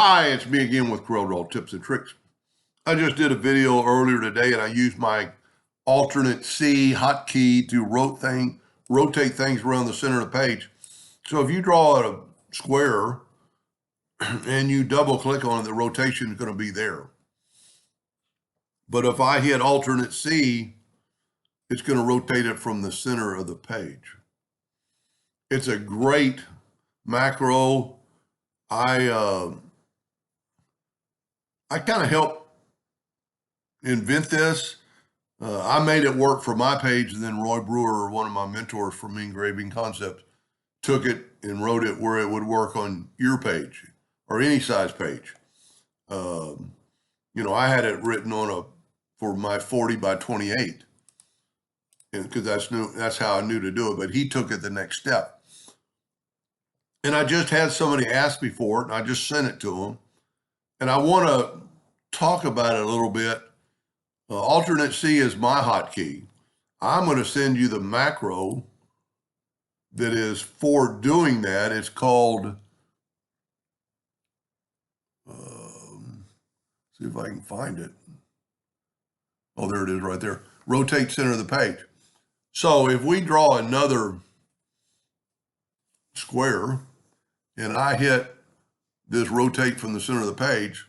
Hi, it's me again with Corel tips and tricks. I just did a video earlier today and I used my alternate C hotkey to rotate things around the center of the page. So if you draw a square and you double click on it, the rotation is going to be there. But if I hit alternate C, it's going to rotate it from the center of the page. It's a great macro. I kind of helped invent this. I made it work for my page, and then Roy Brewer, one of my mentors from Engraving Concepts, took it and wrote it where it would work on your page or any size page. I had it written for my 40 by 28, because that's how I knew to do it. But he took it the next step, and I just had somebody ask me for it, and I just sent it to him. And I want to talk about it a little bit. Alternate C is my hotkey. I'm going to send you the macro that is for doing that. It's called, see if I can find it. Oh, there it is right there. Rotate center of the page. So if we draw another square and I hit this rotate from the center of the page,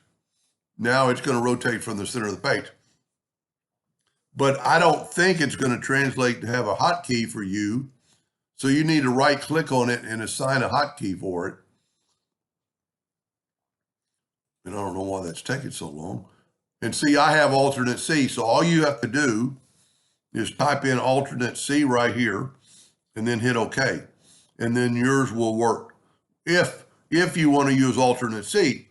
now it's going to rotate from the center of the page. But I don't think it's going to translate to have a hotkey for you. So you need to right click on it and assign a hotkey for it. And I don't know why that's taking so long. And see, I have alternate C. So all you have to do is type in alternate C right here and then hit OK. And then yours will work. If you want to use alternate C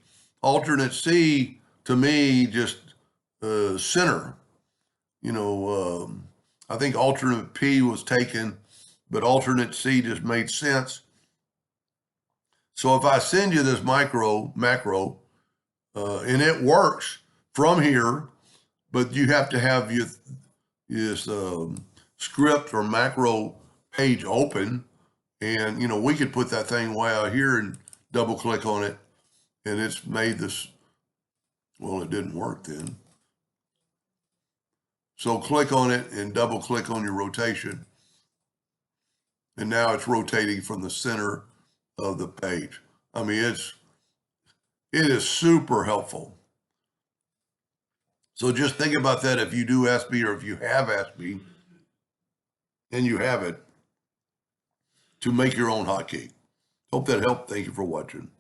to me just center. I think alternate P was taken, but alternate C just made sense. So if I send you this macro, and it works from here, but you have to have this script or macro page open, and we could put that thing way out here and double click on it, and it's made this. Well, it didn't work then. So click on it and double click on your rotation. And now it's rotating from the center of the page. I mean, it is super helpful. So just think about that if you do ask me, or if you have asked me and you have it, to make your own hotkey. Hope that helped. Thank you for watching.